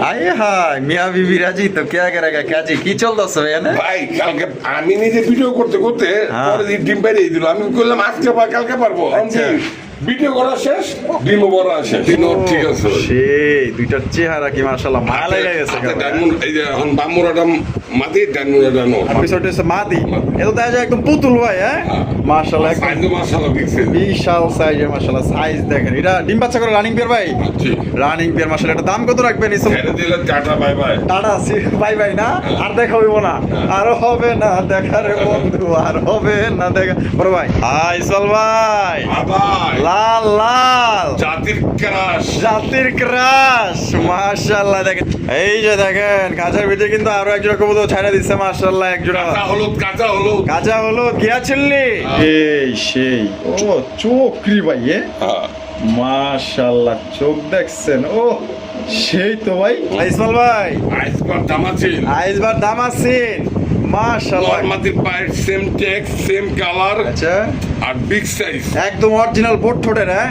आए हाय मियाँ बीबी राजी तो क्या करेगा क्या जी কি চলতেছে এখানে ভাই কালকে আমি নিজে ভিডিও করতে করতে পরে দিন ডিম বাইরে দিল আমি বললাম আজকে বা কালকে পারবো আমি ভিডিও করা শেষ ডিমও বড় শেষ দিনও ঠিক আছে সেই দুইটার চেহারা কি মাশাআল্লাহ ভালো লেগে গেছে ডায়মন্ড এই যে এখন বামুরাটা মাটি ডায়মন্ডটা নো এপিসোডে সে মাদি এটা দেখা যায় একদম পুতুল ভাই হ্যাঁ মাশাআল্লাহ সাইজ মাশাআল্লাহ বিগছে বিশাল সাইজের মাশাআল্লাহ সাইজ দেখেন এটা ডিম বাচ্চা করে রানিং পেয়ার ভাই জি রানিং পেয়ার মাশাআল্লাহ এটা দাম কত রাখবেন ইসল ছেড়ে দিলে tata bye bye tata bye bye না আর দেখা হইব না আর হবে না দেখা রে বন্ধু আর হবে না দেখা বড় ভাই ইসল ভাই আবার লাল লাল জাতির ক্রাশ মাশাআল্লাহ দেখেন এই যে দেখেন কাঁচার ভিতরে কিন্তু আরো এক জোড়া কবুতর ছাইড়া দিচ্ছে মাশাআল্লাহ এক জোড়া কাঁচা হলুদ গিয়া ছিললি এই সেই ও চোখরি ভাই মাশাআল্লাহ চোখ দেখছেন ও সেই তো ভাই ইসমাইল ভাই আইসবার দামাসিন মাশাআল্লাহ মাটির পায়ের সেম টেক্স সেম কালার আচ্ছা আর বিগ সাইজ একদম অরিজিনাল বোট ঠোঁটের হ্যাঁ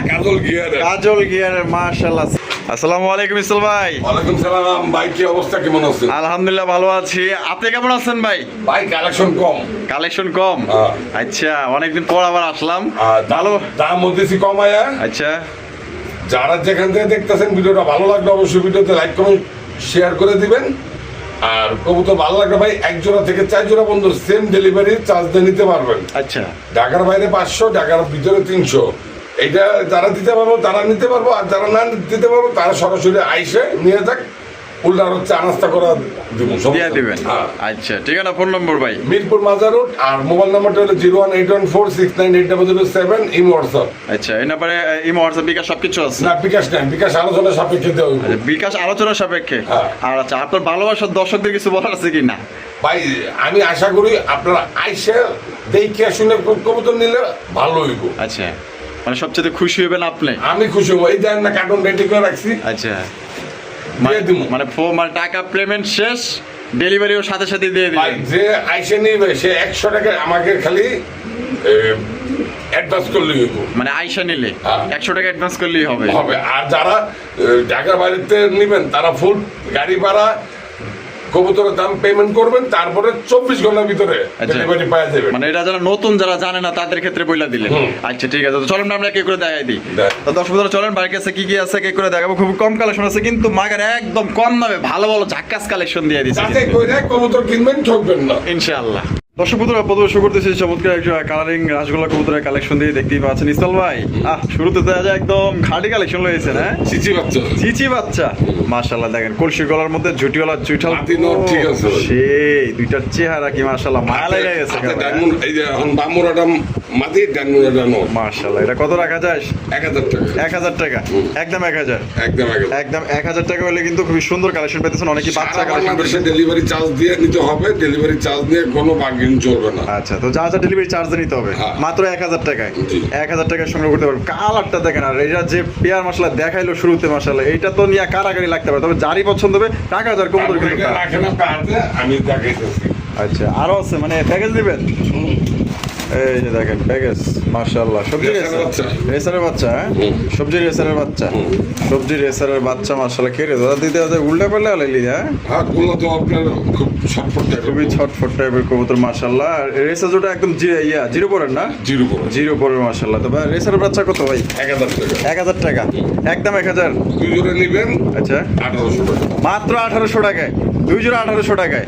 কাজল গিয়ারের মাশাআল্লাহ আসসালামু আলাইকুম ইসল ভাই ওয়ালাইকুম সালাম ভাই কি অবস্থা কেমন আছেন আলহামদুলিল্লাহ ভালো আছি আপনি কেমন আছেন ভাই ভাই কালেকশন কম আচ্ছা অনেকদিন পর আবার আসলাম ভালো দাম বলতেছি কমায়া আচ্ছা যারা যেখান থেকে দেখতেছেন ভিডিওটা ভালো লাগলে অবশ্যই ভিডিওতে লাইক কমেন্ট শেয়ার করে দিবেন আর কবুতর ভালো লাগলে ভাই এক জোড়া থেকে 4 জোড়া বন্ধু সেম ডেলিভারি চার্জ দিয়ে নিতে পারবেন আচ্ছা ঢাকার বাইরে 500 ঢাকার ভিতরে 300 এটা যারা দিতে পারবো তারা নিতে পারবো আর যারা না দিতে পারবো তারা সরাসরি আইসে নিয়ে যাক উল্টার হচ্ছে আনাস্তা করা দিয়ে দিবেন আচ্ছা ঠিক আছে ফোন নম্বর ভাই মিরপুর মাজার রোড আর মোবাইল নাম্বারটা হলো 01814698807 ইমো হোয়াটসঅ্যাপ আচ্ছা এই নাম্বারে ইমো হোয়াটসঅ্যাপ বিকাশ সবকিছু আছে না বিকাশ নাই বিকাশ আলোচনা সাপেক্ষে দেওয়া হবে বিকাশ আলোচনা সাপেক্ষে আর আচ্ছা আপনার ভালোবাসার দর্শকদের কিছু বলার আছে কি না ভাই আমি আশা করি আপনারা আইসে দেখে শুনে কবুতর নিলে ভালো হইব আচ্ছা মানে সবচেয়ে খুশি হবেন আপনি আমি খুশি হবো এই দেন না কার্টুন রেডি করে রাখছি আচ্ছা মানে টাকা পেমেন্ট শেষ ডেলিভারিও সাথে সাথে দিয়ে দিবেন ভাই যে আইসে নিবে সে 100 টাকা আমাকে খালি অ্যাডভান্স করলেই হইব মানে আইসা নিলে 100 টাকা অ্যাডভান্স করলেই হবে আর যারা ঢাকার বাইরেতে নিবেন তারা ফুল গাড়ি ভাড়া কবুতরের দাম পেমেন্ট করবেন তারপরে 24 ঘন্টার ভিতরে ডেলিভারি পাওয়া যাবে মানে এটা যারা নতুন যারা জানে না তাদের ক্ষেত্রে বইলা দিলেন আচ্ছা ঠিক আছে তো চলেন আমরা কে করে দেখাই দিই তো দর্শক বন্ধুরা চলেন বাড়ির কাছে কি কি আছে কে করে দেখাবো খুব কম কালেকশন আছে কিন্তু মাগার একদম কম দামে ভালো ভালো ঝাক্কাস কালেকশন দিয়ে দিচ্ছি যাতে কইরা কবুতর কিনবেন ঠকবেন না ইনশাআল্লাহ দর্শক বন্ধুরা প্রথমে শুরু করতেছি চমৎকার একটা কালারিং রাসগোল্লা কবুতরের কালেকশন দিয়ে দেখতেই পাচ্ছেন ইসল ভাই শুরুতে দেখা যায় একদম খাঁটি কালেকশন রয়েছে না চিচি বাচ্চা মাশাআল্লাহ দেখেন কলসি গলার মধ্যে ঝুটিওয়ালা চুইঠাল ঠিক আছে সেই দুইটার চেহারা কি মাশাআল্লাহ ভালো লেগে গেছে ডায়মন্ড এই যে এখন বামুরাটা মাটি ডায়মন্ডটা নো মাশাআল্লাহ এটা কত রাখা যায় 1000 টাকা একদম 1000 একদম 1000 টাকা হলে কিন্তু খুব সুন্দর কালেকশন পেতেছেন অনেকে বাচ্চা কালেকশন করছে ডেলিভারি চার্জ দিয়ে নিতে হবে ডেলিভারি চার্জ নিয়ে কোনো বাকি চলবে না আচ্ছা তো যা যা ডেলিভারি চার্জ নিতে হবে মাত্র 1000 টাকায় 1000 টাকায় সংগ্রহ করতে পারবেন কালারটা দেখেন আর এটা যে পেয়ার মশলা দেখাইলো শুরুতে মাশাআল্লাহ এইটা তো নিয়ে কারাগারি লাগতে পারে তবে যারই পছন্দ হবে টাকা হাজার কবুতর কিন্তু রাখেন আমি দেখাইতেছি আচ্ছা আরো আছে মানে প্যাকেজ দিবেন এই যে দেখেন প্যাকেজ মাশাআল্লাহ সবজি রেসারের বাচ্চা সবজি রেসারের বাচ্চা মাশাআল্লাহ কে রে দাদা দিতে দাদা উল্টা পাল্লা লাইলি হ্যাঁ গুলো তো আপনার খুব খুবই ছটফট টাইপের কবুতর মাশাআল্লাহ রেসার জোটা একদম জিরো পরের না জিরো পরের মাশাআল্লাহ তো ভাই রেসারের বাচ্চা কত ভাই 1000 টাকা একদম 1000 দুই জোড়া নেবেন আচ্ছা 1800 টাকা মাত্র 1800 টাকায় দুই জোড়া 1800 টাকায়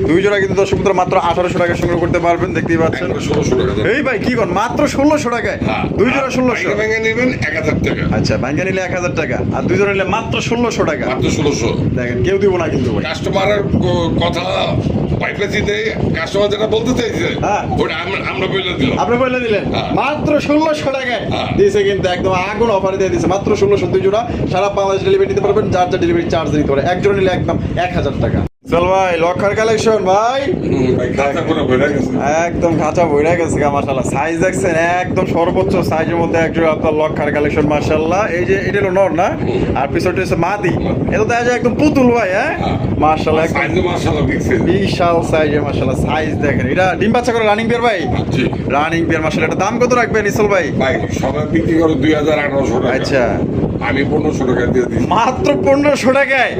দুই জোড়া কিন্তু দর্শক মাত্র 1800 টাকা সংগ্রহ করতে পারবেন দেখতেই পাচ্ছেন 1600 টাকা এই ভাই কি কোন মাত্র 1600 টাকায় দুই জোড়া 1600 ভাঙা নেবেন 1000 টাকা আচ্ছা ভাঙা নিলে 1000 টাকা আর দুই জোড়া নিলে মাত্র 1600 টাকা মাত্র 1600 দেখেন কেউ দিব না কিন্তু ভাই কাস্টমারের কথা পাইপেছি দেই কাস্টমার যেটা বলতে চাইছে ওটা আমরা বলে দিলেন মাত্র 1600 টাকায় দিয়েছে কিন্তু একদম আগুন অফারে দিয়ে দিয়েছে মাত্র 1600 দুই জোড়া সারা বাংলাদেশ ডেলিভারি দিতে পারবেন যার যা ডেলিভারি চার্জ দিতে পারে এক জোড়া নিলে একদম 1000 টাকা চল ভাই লক্ষার কালেকশন ভাই একদম খাঁচা বইরা গেছে মাশাআল্লাহ সাইজ দেখছেন একদম সর্বোচ্চ সাইজের মধ্যে একজন আপনার লক্ষার কালেকশন মাশাআল্লাহ এই যে এটা হলো নর না আর পিছনটা হচ্ছে মাদি এটা দেখা যায় একদম পুতুল ভাই মাশাআল্লাহ বিশাল সাইজের মাশাআল্লাহ সাইজ দেখেন এটা ডিম বাচ্চা করে রানিং পেয়ার ভাই রানিং পেয়ার মাশাআল্লাহ এটা দাম কত রাখবেন ইসল ভাই সবাই বিক্রি করে 2800 টাকা আচ্ছা আমি 1500 টাকা দিয়ে দিই। মাত্র 1500 টাকায়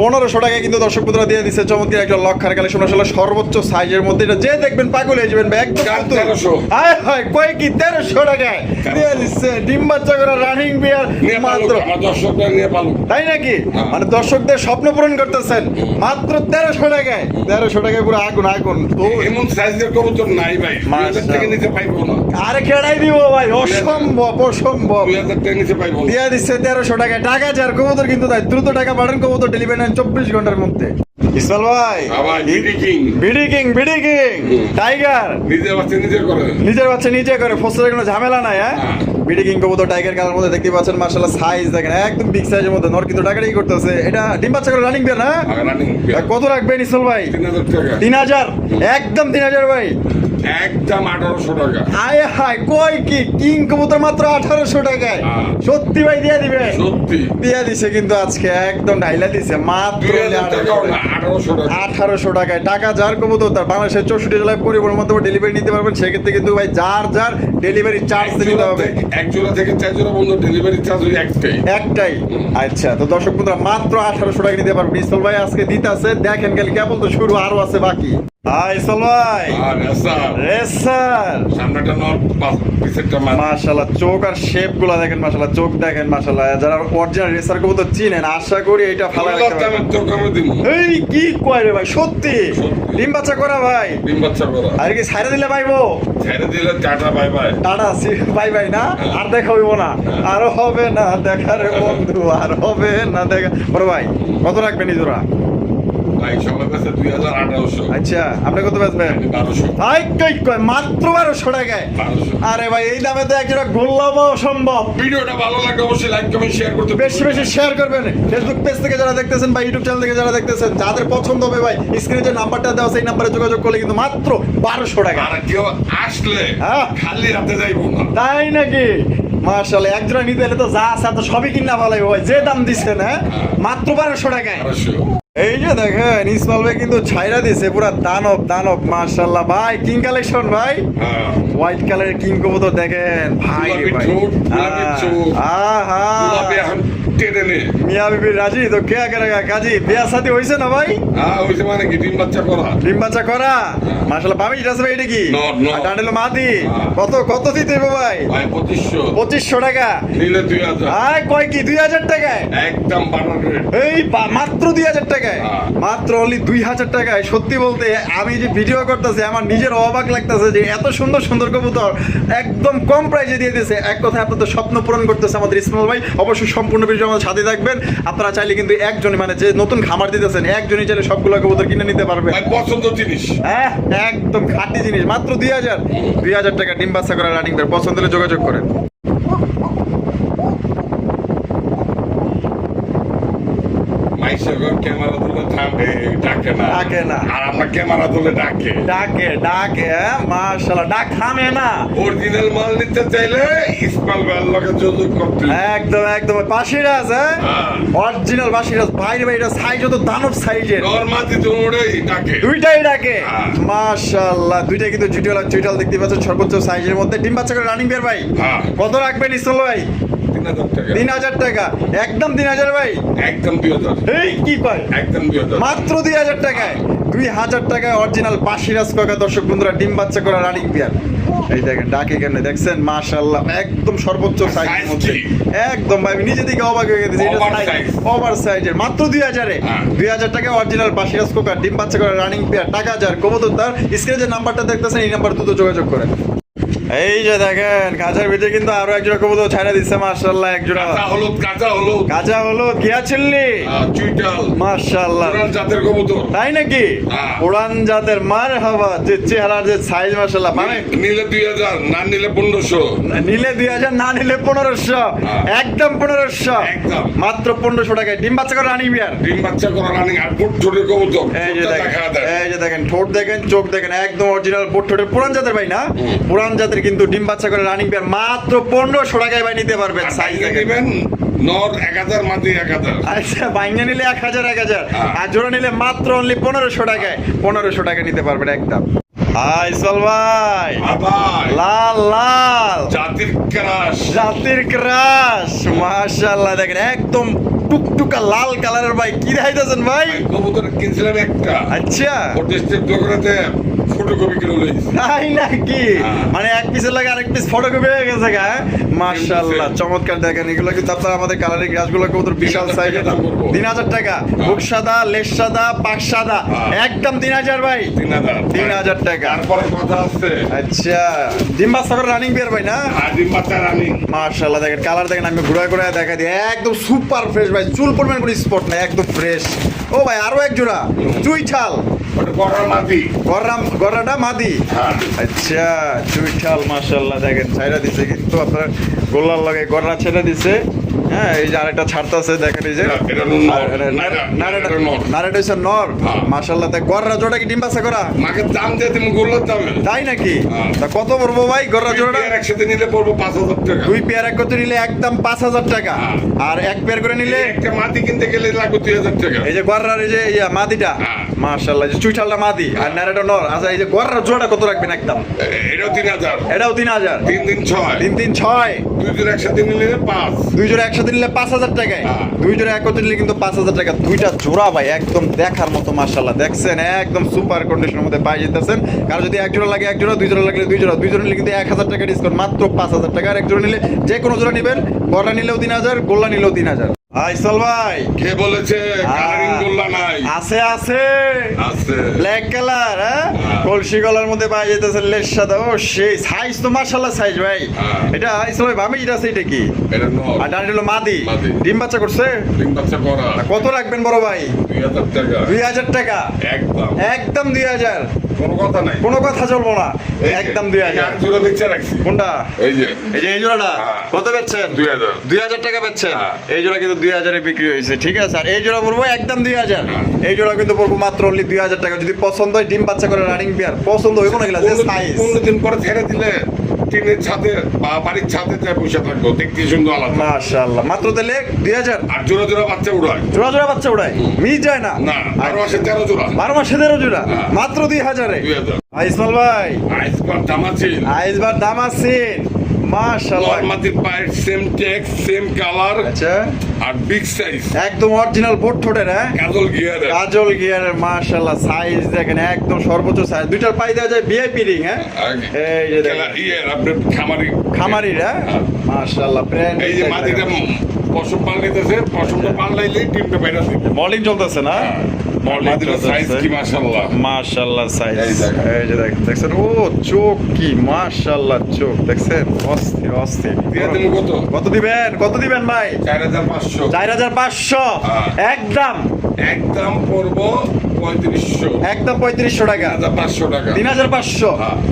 1500 টাকায় কিন্তু দর্শক বন্ধুরা দিয়ে দিচ্ছে চমৎকার একটা লক্ষার কালেকশন আসলে সর্বোচ্চ সাইজের মধ্যে এটা যে দেখবেন পাগল হয়ে যাবেন ভাই একদম চার পুতুল। 1300 হায় হায় কয় কি 1300 টাকায় দিয়ে দিচ্ছে ডিম বাচ্চা করা রানিং বিয়ার নিয়ে মাত্র পালুক, আমার দর্শকরা নিয়ে পালুক। তাই নাকি মানে দর্শকদের স্বপ্ন পূরণ করতেছেন মাত্র 1300 টাকায় 1300 টাকায় পুরো আগুন আগুন তো এমন সাইজের কবুতর নাই ভাই, 2000 টাকা নিচে পাইবো না। আরে কেড়াই দিব ভাই অসম্ভব অসম্ভব 2000 টাকা নিচে পাইবো না। দিয়ে দিচ্ছে 1300 টাকায় টাকা যার কবুতর কিন্তু তাই দ্রুত টাকা পাঠান কবুতর ডেলিভারি নেন 24 ঘন্টার মধ্যে ইসমাইল ভাই আবার BD king BD king tiger নিজে বাচ্চা নিজে করে। নিজের বাচ্চা নিজে করে ফসলের কোনো ঝামেলা নাই হ্যাঁ হ্যাঁ। বিডি কিং কবুতর টাইগার কালার মধ্যে দেখতে পাচ্ছেন মাশাআল্লাহ সাইজ দেখেন একদম বিগ সাইজের মধ্যে নর কিন্তু টাকাটাই করতেছে এটা ডিম বাচ্চা করে রানিং বের না রানিং কত রাখবেন ইসমাইল ভাই 3000 টাকা। 3000 একদম 3000 ভাই একদম 1800 টাকা। হায় হায় কই কি কিং কবুতর মাত্র 1800 টাকায় হ্যাঁ। সত্যি ভাই দিয়ে দিবে সত্যি দিয়ে দিছে কিন্তু আজকে একদম ঢাইলা দিছে মাত্র 2000 টাকাও না, 1800 টাকা। 1800 টাকায় টাকা যার কবুতর তার বাংলাদেশের 64 জেলায় পরিবহনের মাধ্যমে ডেলিভারি নিতে পারবেন সেক্ষেত্রে কিন্তু ভাই যার ডেলিভারি চার্জ দিতে হবে এক জোড়া থেকে 4 জোড়া বন্ধু ডেলিভারি চার্জ ওই একটাই। একটাই আচ্ছা তো দর্শক বন্ধুরা মাত্র 1800 টাকা নিতে পারবেন ইসল ভাই আজকে দিতে আছে দেখেন গেল কেবল তো শুরু আরো আছে বাকি ইসল ভাই আর স্যার রেসার সামনেটা নর পিছেরটা মাছ। মাশাআল্লাহ চোখ আর শেপ গুলা দেখেন মাশাআল্লাহ চোখ দেখেন মাশাআল্লাহ যারা অরিজিনাল রেসার কবুতর চিনেন আশা করি এটা ভালো লাগবে আমি তো কমে দিমু। এই কি কয় রে ভাই সত্যি সত্যি। ডিম বাচ্চা করা ভাই ডিম বাচ্চা করা। আর কি ছাইড়া দিলে পাইবো ছেড়ে দিলে tata bye bye. Tata bye bye না আর দেখা হইব না আর হবে না দেখা রে বন্ধু আর হবে না দেখা বড় ভাই কত রাখবেন নিজরা ভাই সবার কাছে 2800। আচ্ছা আপনি কত বেচবেন 1200। আই কই কই মাত্র 1200 টাকায় 1200। আরে ভাই এই দামে তো একটা গোল্লাম অসম্ভব ভিডিওটা ভালো লাগলে অবশ্যই লাইক কমেন্ট শেয়ার করতে বেশি বেশি শেয়ার করবেন ফেসবুক পেজ থেকে যারা দেখতেছেন বা ইউটিউব চ্যানেল থেকে যারা দেখতেছেন যাদের পছন্দ হবে ভাই স্ক্রিনে যে নাম্বারটা দেওয়া সেই নাম্বারে যোগাযোগ করলে কিন্তু মাত্র 1200 টাকা আর কেউ আসলে হ্যাঁ। খালি রাতে যাইবো না। তাই নাকি মাশাআল্লাহ একজোড়া নিতে হলে তো যা আছে তো সবই কিনা ভালো ভাই যে দাম দিচ্ছেন হ্যাঁ মাত্র 1200 টাকায় 1200। এই যে দেখেন ইসমাইল ভাই কিন্তু ছাইরা দিছে পুরা দানব দানব মাশাআল্লাহ ভাই কিং কালেকশন ভাই হ্যাঁ। হোয়াইট কালারের কিং কবুতর দেখেন ভাই রে গোলাপি ভাই ঠোঁট, গোলাপি চোখ। আহা গোলাপি এখন টেনে নে। মিয়া বিবি রাজি তো কে করেগা কাজী বিয়া শাদী হইছে না ভাই হ্যাঁ ওইসে মানে কি ডিম বাচ্চা করা। ডিম বাচ্চা করা মাশাআল্লাহ পাবি এটা ভাই এটা কি নর, নর। ডান্ডেলো মাদি হ্যাঁ। কত কত দিতে হবে ভাই ভাই 2500 2500 টাকা নিলে 2000। আয় কয় কি 2000 টাকায় একদম বাটার রেট। এই মাত্র 2000 টাকায় হ্যাঁ। মাত্র অনলি 2000 টাকায় সত্যি বলতে আমি যে ভিডিও করতেছি আমার নিজের অবাক লাগতেছে যে এত সুন্দর সুন্দর কবুতর একদম কম প্রাইসে দিয়ে দিয়েছে এক কথায় আপনাদের স্বপ্ন পূরণ করতেছে আমাদের ইসমাইল ভাই অবশ্যই সম্পূর্ণ ভিডিও আমাদের সাথে থাকবেন আপনারা চাইলে কিন্তু একজনই মানে যে নতুন খামার দিতেছেন একজনই চাইলে সবগুলো কবুতর কিনে নিতে পারবে ভাই পছন্দ জিনিস। হ্যাঁ একদম খাঁটি জিনিস মাত্র 2000 টাকা ডিম বাচ্চা করা রানিং বের পছন্দ হলে যোগাযোগ করেন মাইসের ক্যামেরা তুলে থামে ডাকে না। ডাকে না। আর আমরা ক্যামেরা তুলে ডাকে। ডাকে ডাকে হ্যাঁ মাশাআল্লাহ ডাক থামে না অরিজিনাল মাল নিতে চাইলে ইসমাইল ভাইয়ের লগে যোগাযোগ করতে হবে। একদম একদম বাসিরাজ হ্যাঁ হ্যাঁ। অরিজিনাল বাসিরাজ বাইরে বাইরে সাইজ তো দানব সাইজের নরমাতি তোমরাই ডাকে। দুইটাই ডাকে হ্যাঁ। মাশাআল্লাহ দুইটাই কিন্তু চুইটাল দেখতে পাচ্ছেন সর্বোচ্চ সাইজের মধ্যে ডিম বাচ্চা করে রানিং বের ভাই হ্যাঁ। কত রাখবেন ইসমাইল ভাই 3000 টাকা। 3000 টাকা একদম 3000 ভাই একদম 2000। এই কি কয় একদম 2000। মাত্র 2000 টাকায় 2000 টাকায় অরিজিনাল বাসিরাজ কাকা দর্শক বন্ধুরা ডিম বাচ্চা করা রানিং বিয়ার এই দেখেন ডাকে কেন দেখছেন মাশাআল্লাহ একদম সর্বোচ্চ সাইজের Size মধ্যে ঠিক। একদম ভাই আমি নিজে থেকে অবাক হয়ে গেছি এটা Over size। ওভার সাইজের মাত্র 2000 এ হ্যাঁ। 2000 টাকায় অরিজিনাল বাসিরাজ কাকা ডিম বাচ্চা করা রানিং বিয়ার টাকা যার কবুতর তার স্ক্রিনে যে নাম্বারটা দেখতেছেন এই নাম্বার দ্রুত যোগাযোগ করেন এই যে দেখেন কাঁচার ভিতরে কিন্তু আরো একজোড়া কবুতর ছাড়া দিচ্ছে মাশাআল্লাহ একজোড়া কাঁচা হলুদ। কাঁচা হলো গিয়া চিল্লি চুইটাল। মাশাআল্লাহ পুরান জাতের কবুতর। তাই নাকি হ্যাঁ। উড়ান জাতের মার হাওয়া যে চেহারার যে সাইজ মাশাআল্লাহ মানে নিলে 2000 না নিলে 1500। নিলে 2000 না নিলে 1500 হ্যাঁ। একদম 1500 একদম। মাত্র 1500 টাকায় ডিম বাচ্চা করে রানি বিয়ার ডিম বাচ্চা করা রানিং আর ফুট ছোটের কবুতর। এই যে ঠোঁটটা দেখেন দেখা দেয়। এই যে দেখেন ঠোঁট দেখেন চোখ দেখেন একদম অরিজিনাল বোট ঠোঁটের পুরান জাতের ভাই না পুরান জাতের কিন্তু ডিম বাচ্চা করে রানিং বিয়ার মাত্র 1500 টাকায় ভাই নিতে পারবেন আর সাইজ বাইরে দেখেন নেবেন নর 1000 মাদি 1000। আচ্ছা বাইঙ্গা নিলে 1000 হ্যাঁ। আর জোড়া নিলে মাত্র অনলি 1500 টাকায় 1500 টাকা নিতে পারবেন একদম আইসল ভাই আবার লাল লাল জাতির ক্রাশ জাতির ক্রাশ মাশাআল্লাহ দেখেন একদম টুকটুকা লাল কালারের ভাই কি দেখাইতেছেন ভাই কবুতর কিনছিলাম একটা আচ্ছা ফটোস্টেপ দোকানেতে ফটোকপি কিনে লইছি তাই নাকি মানে এক পিসের লাগে আরেক পিস ফটোকপি হয়ে গেছে গা মাশাআল্লাহ চমৎকার দেখেন এগুলো কিন্তু আপনারা আমাদের কালারিং গ্রাসগুলো কবুতর বিশাল সাইজের 3000 টাকা বুক সাদা লেস সাদা পাক সাদা একদম 3000 ভাই 3000 টাকা তারপরে কথা আছে আচ্ছা ডিম বাচ্চা করে রানিং বিয়ার ভাই না ডিম বাচ্চা রানি মাশাআল্লাহ দেখেন কালার দেখেন আমি ঘুরে ঘুরে দেখা দিই একদম সুপার ফ্রেশ ভাই চুল পরিমাণ কোনো স্পট নাই একদম ফ্রেশ ও ভাই আরো এক জোড়া চুইঠাল ওটা গড়ার মাটি গররাটা মাদি আচ্ছা চুইঠাল মাশাআল্লাহ দেখেন ছাইরা দিছে কিন্তু আপনার গোল্লার লাগে গররা ছেড়ে দিছে হ্যাঁ এই যে আরেকটা ছাড়তাছে দেখেন এই যে এটা নারেটা হচ্ছে নর মাশাআল্লাহ তাই গররা জোড়া কি ডিম বাচ্চা করা মাকে দাম দিয়ে তুমি গোল্লার দামে তাই নাকি তা কত পড়বো ভাই গররা জোড়াটা একসাথে নিলে পড়বো 5000 টাকা দুই পেয়ার এক করতে নিলে একদম 5000 টাকা আর এক পেয়ার করে নিলে একটা মাটি কিনতে গেলে লাগবে 2000 টাকা এই যে গররার এই যে মাদিটা মাশাআল্লাহ যে চুইঠালটা মাদি আর নারেটা নর আচ্ছা এই যে গররার জোড়াটা কত রাখবেন একদম এটাও 3000 এটাও 3000 3 দিন 6 তিন 6 দুই দিন একসাথে নিলে 5 দুই জোড়া একসাথে নিলে 5000 টাকায় দুই জোড়া একসাথে নিলে কিন্তু 5000 টাকা দুইটা জোড়া ভাই একদম দেখার মতো মাশাআল্লাহ দেখছেন একদম সুপার কন্ডিশনের মধ্যে পাই যেতেছেন কার যদি এক জোড়া লাগে এক জোড়া দুই জোড়া লাগলে দুই জোড়া নিলে কিন্তু 1000 টাকা ডিসকাউন্ট মাত্র 5000 টাকা আর এক জোড়া নিলে যে কোনো জোড়া নেবেন গড়া নিলেও 3000 গোল্লা নিলেও 3000 আইসল ভাই কে বলেছে কালারিং গোল্লা নাই আছে আছে আছে ব্ল্যাক কালার হ্যাঁ কলসি গলার মধ্যে পাই যেতেছে লেস সাদা ও সেই সাইজ তো মাশাআল্লাহ সাইজ ভাই এটা আইসল ভাই ভাবে এটা আছে এটা কি এটা নো আর ডান হলো মাদি ডিম বাচ্চা করছে ডিম বাচ্চা করা কত রাখবেন বড় ভাই 2000 টাকা 2000 টাকা একদম একদম 2000 কোনো কথা নাই কোনো কথা চলবো না একদম 2000 জোড়া দেখছে রাখছি কোনটা এই যে এই জোড়াটা কত বেচছেন 2000 টাকা বেচছেন এই জোড়া কিন্তু 2000 এ বিক্রি হয়েছে ঠিক আছে আর এই জোড়া পড়বো একদম 2000 এই জোড়া কিন্তু পড়বো মাত্র অনলি 2000 টাকা যদি পছন্দ হয় ডিম বাচ্চা করে রানিং বিয়ার পছন্দ হইব না গেলা যে সাইজ 15 দিন পরে ছেড়ে দিলে টিনের ছাদে বা বাড়ির ছাদে যায় বসে থাকবো দেখতে সুন্দর আলাদা মাশাআল্লাহ মাত্র তাহলে 2000 আর জোড়া জোড়া বাচ্চা উড়ায় জোড়া জোড়া বাচ্চা উড়ায় মিস যায় না না 12 মাসে 13 জোড়া 12 মাসে 13 জোড়া মাত্র 2000 এ 2000 ইসমাইল ভাই আইসবার দামাচিল আইসবার দামাসিন মাশাআল্লাহ নরমাতির পায়ের সেম টেক্স সেম কালার আচ্ছা আর বিগ সাইজ একদম অরিজিনাল বোট ঠোঁটের হ্যাঁ কাজল গিয়ারের মাশাআল্লাহ সাইজ দেখেন একদম সর্বোচ্চ সাইজ দুইটার পাই দেওয়া যায় ভিআইপি রিং হ্যাঁ এই যে দেখেন আপনি খামারির হ্যাঁ মাশাআল্লাহ ব্র্যান্ড এই যে মাটিটা পশম পাল্টাইতেছে পশমটা পাল্টাইলেই টিমটা বাইরে দিবে মলিং চলতেছে না মাটির সাইজ কি মাশাআল্লাহ মাশাআল্লাহ সাইজ এই যে দেখছেন ও চোখ কি মাশাআল্লাহ চোখ দেখছেন অস্থির অস্থির দিয়ে দেব কত দিবেন ভাই 4500 4500 একদম একদম পড়ব 3500 একদম 3500 টাকা 500 টাকা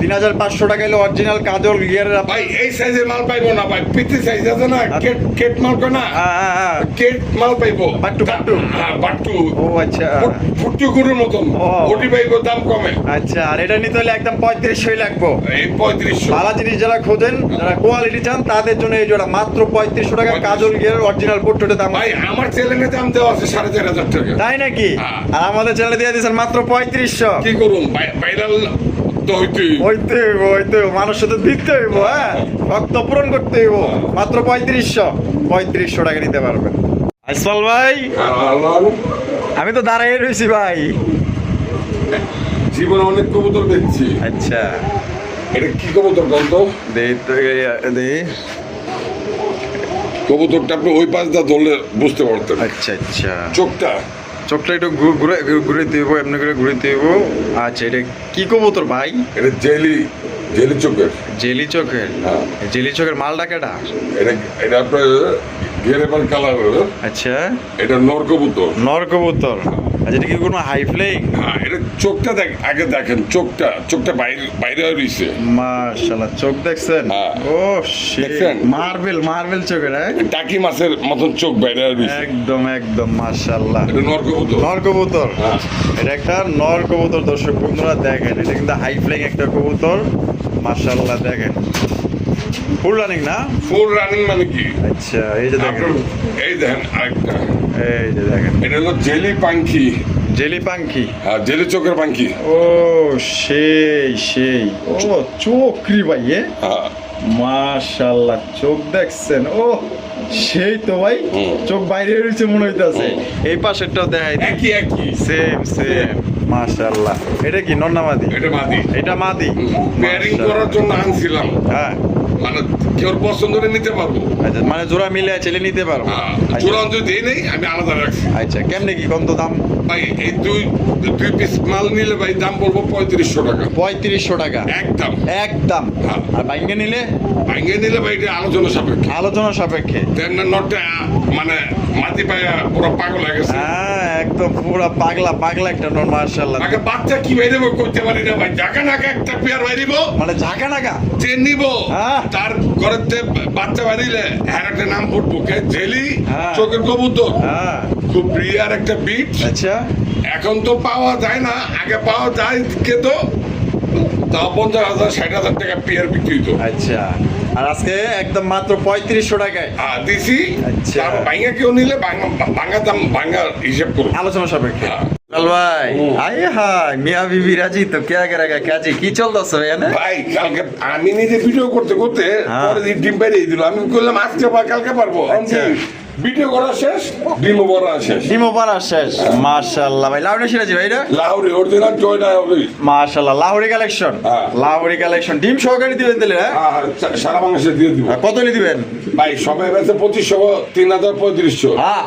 3500 টাকা হলো অরিজিনাল কাজল গিয়ারের ভাই এই সাইজের মাল পাইবো না ভাই পিটি সাইজ আছে না কেট মাল কো না কেট মাল পাইবো বাট্টু হ্যাঁ বাট্টু ও আচ্ছা ফুটু গুরুর মতন ওটি পাইবো দাম কমে আচ্ছা আর এটা নিতে হলে একদম 3500 লাগবে এই 3500 ভালো জিনিস যারা খোঁজেন যারা কোয়ালিটি চান তাদের জন্য এই জোড়া মাত্র 3500 টাকা কাজল গিয়ারের অরিজিনাল পোর্ট্রেটের দাম ভাই আমার চ্যানেলে দাম দেওয়া আছে 4500 টাকা তাই নাকি আর আমাদের চ্যানেলে দিয়ে দিয়েছেন মাত্র 3500 কি করুন ভাইরাল তো হইতে মানুষ সাথে দিতে হইব হ্যাঁ শক্ত পূরণ করতে হইব মাত্র 3500 টাকা নিতে পারবেন আইসমাল ভাই আমি তো দাঁড়াই রয়েছি ভাই জীবনে অনেক কবুতর দেখছি আচ্ছা এটা কি কবুতর বলতো দেই কবুতরটা আপনি ওই পাশটা ধরলে বুঝতে পারতেন আচ্ছা চোখটা একটু ঘুরে দিব এমনি করে ঘুরে দিব আচ্ছা এটা কি কবুতর ভাই এটা জেলি চোখের জেলি চোখের মালটা কেটা এটা আপনার গেরেবার কালার আচ্ছা এটা নর কবুতর আচ্ছা এটা কি কোনো হাই ফ্লাইং হ্যাঁ এটা চোখটা আগে দেখেন চোখটা বাইরে রইছে মাশাআল্লাহ চোখ দেখছেন ও দেখছেন মার্বেল চোখের টাকি মাছের মতন চোখ বাইরে রইছে একদম মাশাআল্লাহ এটা নর কবুতর এটা একটা নর কবুতর দর্শক বন্ধুরা দেখেন এটা কিন্তু হাই ফ্লাইং একটা কবুতর মাশাআল্লাহ দেখেন ফুল রানিং মানে কি আচ্ছা এই যে দেখেন আরেকটা এই যে দেখেন এটা হলো জেলি পাখি জেলি পাঙ্কি। হ্যাঁ, জেলি চোখের পাঙ্কি। ও সেই ও চোখরি ভাই হ্যাঁ মাশাআল্লাহ, চোখ দেখছেন? ও সেই তো ভাই, চোখ বাইরে রয়েছে মনে হইতাছে। এই পাশেরটাও দেখাই একই একই সেম মাশাআল্লাহ। এটা কি নর না মাদি? এটা মাদি। এটা মাদি। পেয়ারিং মাশাআল্লাহ। করার জন্য আনছিলাম, হ্যাঁ মানে কেউ পছন্দ করে নিতে পারবো। আচ্ছা, মানে জোড়া মিলে ছেলে নিতে পারো? হ্যাঁ, আচ্ছা। জোড়া অন্তত দেই নেই, আমি আলাদা রাখছি। আচ্ছা, কেমনে কি কত দাম? ভাই এই দুই পিস মাল নিলে ভাই দাম বলবো 3500 টাকা 3500 টাকা একদম। একদম। হ্যাঁ। আর বাইঙ্গে নিলে? ভাঙিয়ে নিলে ভাই এটা আলোচনা সাপেক্ষে। আলোচনা সাপেক্ষে। তেন নটটা মানে মাটি পায়া পুরো পাগল হয়ে গেছে। হ্যাঁ, একদম পুরো পাগলা একটা নর মাশাআল্লাহ। আগে বাচ্চা কি বাইরেব করতে পারি না ভাই, জায়গা নাকা একটা পেয়ার বাইরিব মানে ঝাঁকা নাকা চেন নিব, হ্যাঁ। তার ঘরেতে বাচ্চা বাড়িলে হ্যাঁ একটা নাম ফুটবো কে জেলি হ্যাঁ। চোখের কবুতর, হ্যাঁ। খুব রিয়ার একটা বিট। আচ্ছা, এখন তো পাওয়া যায় না, আগে পাওয়া যায় কে তো তাও 50,000 60,000 টাকা পেয়ার বিক্রি হতো। আচ্ছা। আর আজকে একদম মাত্র 3500 টাকায় দিছি। আচ্ছা। তারপর ভাঙা কেউ নিলে ভাঙা দাম ভাঙা হিসেব করুন। আলোচনা সাপেক্ষে। হ্যাঁ। লাল ভাই, আয়ে হাই মিয়া বিবি রাজি তো কে আগে কাজে কি চলতেছে এখানে? ভাই কালকে আমি নিজে ভিডিও করতে করতে হ্যাঁ। পরে ডিম বেরিয়ে দিল, আমি বললাম আজকে বা কালকে পারবো। আচ্ছা। ভিডিও করা শেষ, ডিমও করা শেষ। ডিমো পাড়া শেষ। মাশাআল্লাহ ভাই, লাউরি সিরাজি ভাই এটা? লাহোরি অরিজিনাল জয়টা হবে। মাশাআল্লাহ, লাহোরি কালেকশন। হ্যাঁ। লাহোরি কালেকশন ডিম সহকারে দিবেন তাহলে? হ্যাঁ। সারা বাংলাদেশে দিয়ে দিব। আর কত নিয়ে দিবেন? ভাই সবাই বেছে 2500, 3000, 3500। হ্যাঁ।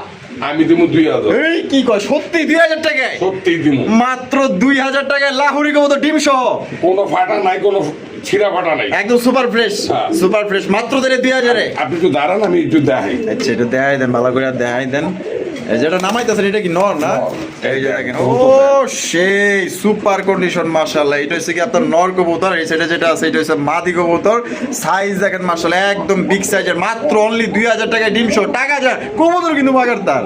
আমি দিব 2000। এই কি কয়, সত্যি 2000 টাকায়? সত্যি দিব। মাত্র 2000 টাকায় লাহোরি কবুতর ডিম সহ? কোনো ফাটা নাই, কোনো ছিঁড়া ফাটা নাই। একদম সুপার ফ্রেশ। হ্যাঁ। সুপার ফ্রেশ মাত্র 2000 এ? আপনি একটু দাঁড়ান, আমি একটু দেখাই। আচ্ছা, এটা দেখাই দেন, ভালো করে দেখাই দেন। এই যেটা নামাইতেছেন এটা কি নর না? এই যে দেখেন, ও সেই সুপার কন্ডিশন মাশাআল্লাহ। এটা হচ্ছে কি আপনার নর কবুতর, এই সাইডে যেটা আছে এটা হচ্ছে মাদি কবুতর। সাইজ দেখেন মাশাআল্লাহ, একদম বিগ সাইজের, মাত্র অনলি 2000 টাকায় ডিম সহ। টাকা যায়, কবুতর কিন্তু বাগার তার।